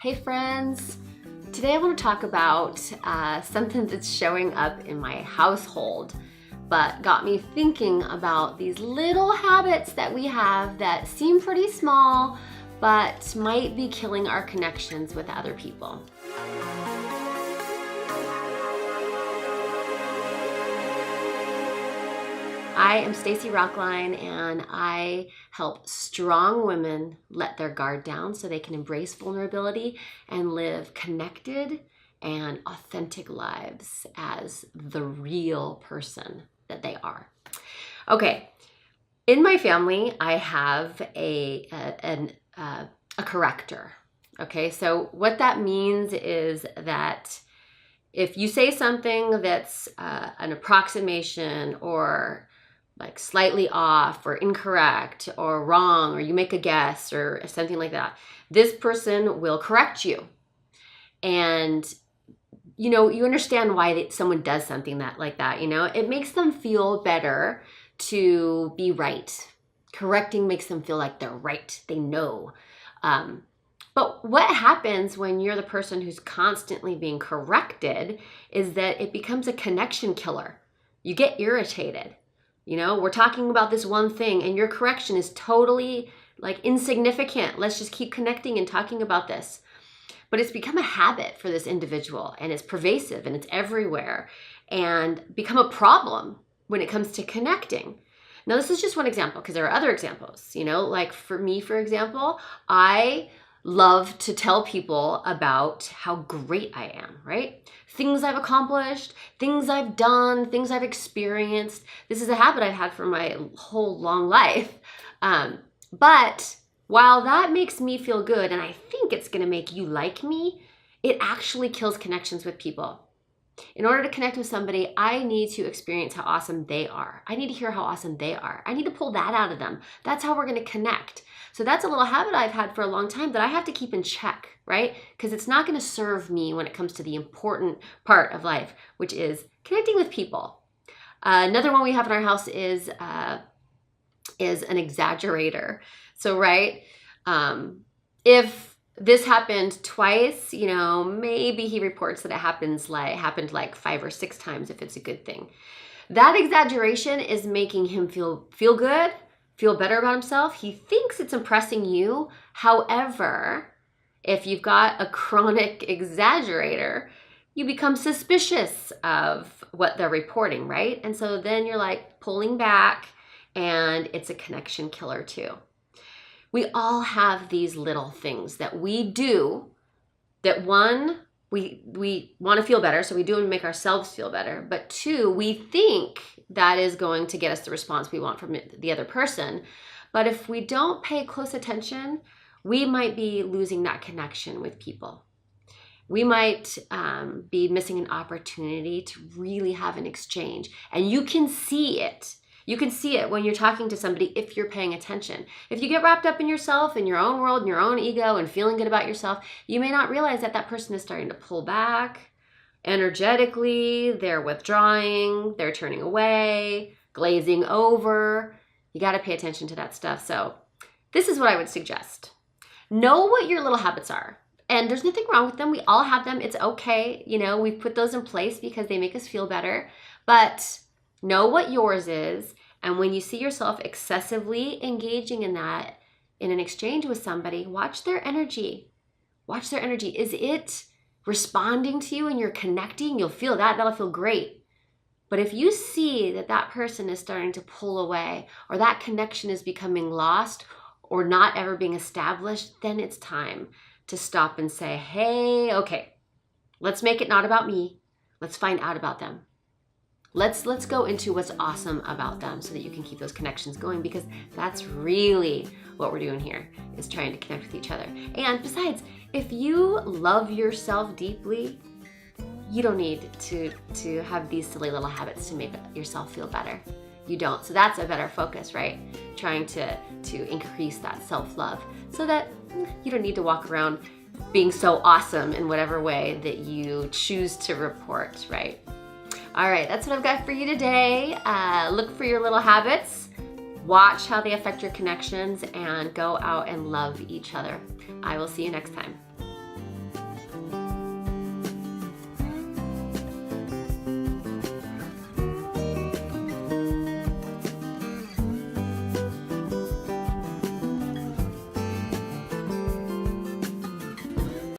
Hey friends, today I want to talk about something that's showing up in my household, but got me thinking about these little habits that we have that seem pretty small, but might be killing our connections with other people. I am Stacy Rocklein, and I help strong women let their guard down so they can embrace vulnerability and live connected and authentic lives as the real person that they are. Okay, in my family, I have a corrector. Okay, so what that means is that if you say something that's an approximation or like slightly off or incorrect or wrong, or you make a guess or something like that, this person will correct you. And you understand why someone does something like that. It makes them feel better to be right. Correcting makes them feel like they're right. They know. But what happens when you're the person who's constantly being corrected is that it becomes a connection killer. You get irritated. We're talking about this one thing and your correction is totally like insignificant. Let's just keep connecting and talking about this. But it's become a habit for this individual, and it's pervasive and it's everywhere, and become a problem when it comes to connecting. Now, this is just one example because there are other examples, like for me, for example, I love to tell people about how great I am, right? Things I've accomplished, things I've done, things I've experienced. This is a habit I've had for my whole long life. But while that makes me feel good, and I think it's gonna make you like me, it actually kills connections with people. In order to connect with somebody, I need to experience how awesome they are. I need to hear how awesome they are. I need to pull that out of them. That's how we're gonna connect. So that's a little habit I've had for a long time that I have to keep in check, right? Because it's not gonna serve me when it comes to the important part of life, which is connecting with people. Another one we have in our house is an exaggerator. So, right, if this happened twice, maybe he reports that it happened like 5 or 6 times if it's a good thing. That exaggeration is making him feel good, feel better about himself. He thinks it's impressing you. However, if you've got a chronic exaggerator, you become suspicious of what they're reporting, right? And so then you're like pulling back, and it's a connection killer too. We all have these little things that we do that, one, we want to feel better, so we do it to make ourselves feel better. But 2, we think that is going to get us the response we want from the other person. But if we don't pay close attention, we might be losing that connection with people. We might be missing an opportunity to really have an exchange. And you can see it. You can see it when you're talking to somebody if you're paying attention. If you get wrapped up in yourself, in your own world, in your own ego, and feeling good about yourself, you may not realize that that person is starting to pull back energetically. They're withdrawing, they're turning away, glazing over. You got to pay attention to that stuff. So this is what I would suggest. Know what your little habits are. And there's nothing wrong with them. We all have them. It's okay. We've put those in place because they make us feel better. But know what yours is, and when you see yourself excessively engaging in that, in an exchange with somebody, watch their energy. Watch their energy. Is it responding to you and you're connecting? You'll feel that. That'll feel great. But if you see that that person is starting to pull away, or that connection is becoming lost or not ever being established, then it's time to stop and say, hey, okay, let's make it not about me. Let's find out about them. Let's go into what's awesome about them so that you can keep those connections going, because that's really what we're doing here, is trying to connect with each other. And besides, if you love yourself deeply, you don't need to have these silly little habits to make yourself feel better. You don't. So that's a better focus, right? Trying to increase that self-love so that you don't need to walk around being so awesome in whatever way that you choose to report, right? All right, that's what I've got for you today. Look for your little habits, watch how they affect your connections, and go out and love each other. I will see you next time.